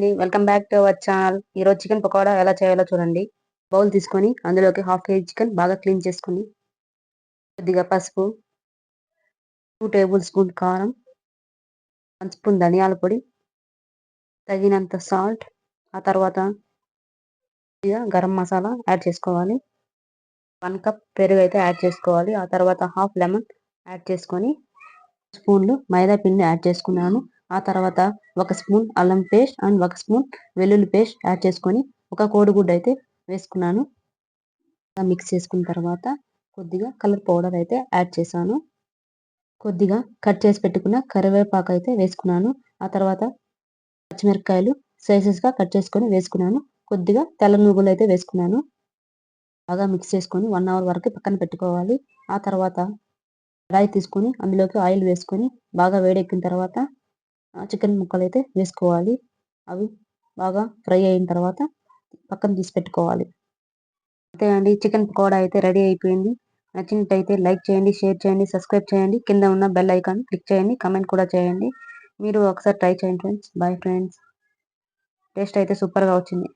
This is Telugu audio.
అండి. Welcome back to our channel. ఈరోజు చికెన్ పకోడా ఎలా చేయాలో చూడండి. బౌల్ తీసుకొని అందులోకి హాఫ్ కేజీ చికెన్ బాగా క్లీన్ చేసుకొని కొద్దిగా పసుపు, 2 టేబుల్ స్పూన్ కారం, 1 స్పూన్ ధనియాల పొడి, తగినంత సాల్ట్, ఆ తర్వాత కొద్దిగా గరం మసాలా యాడ్ చేసుకోవాలి. 1 కప్ పెరుగు అయితే యాడ్ చేసుకోవాలి. ఆ తర్వాత హాఫ్ లెమన్ యాడ్ చేసుకొని స్పూన్లు మైదా పిండి యాడ్ చేసుకున్నాను. ఆ తర్వాత 1 స్పూన్ అల్లం పేస్ట్ అండ్ 1 స్పూన్ వెల్లుల్లి పేస్ట్ యాడ్ చేసుకొని ఒక కోడిగుడ్డు అయితే వేసుకున్నాను. మిక్స్ చేసుకున్న తర్వాత కొద్దిగా కలర్ పౌడర్ అయితే యాడ్ చేశాను. కొద్దిగా కట్ చేసి పెట్టుకున్న కరివేపాకు అయితే వేసుకున్నాను. ఆ తర్వాత పచ్చిమిరపకాయలు స్లైసెస్‌గా కట్ చేసుకొని వేసుకున్నాను. కొద్దిగా తెల్ల నువ్వులు అయితే వేసుకున్నాను. బాగా మిక్స్ చేసుకొని 1 అవర్ వరకు పక్కన పెట్టుకోవాలి. ఆ తర్వాత కడాయి తీసుకొని అందులోకి ఆయిల్ వేసుకొని బాగా వేడెక్కిన తర్వాత చికెన్ ముక్కలైతే వేసుకోవాలి. అవి బాగా ఫ్రై అయిన తర్వాత పక్కన తీసి పెట్టుకోవాలి. అంతే అండి, చికెన్ పకోడా అయితే రెడీ అయిపోయింది. నచ్చినట్టయితే లైక్ చేయండి, షేర్ చేయండి, సబ్స్క్రైబ్ చేయండి. కింద ఉన్న బెల్ ఐకాన్ క్లిక్ చేయండి. కామెంట్ కూడా చేయండి. మీరు ఒకసారి ట్రై చేయండి ఫ్రెండ్స్. Bye friends. టేస్ట్ అయితే సూపర్‌గా వచ్చింది.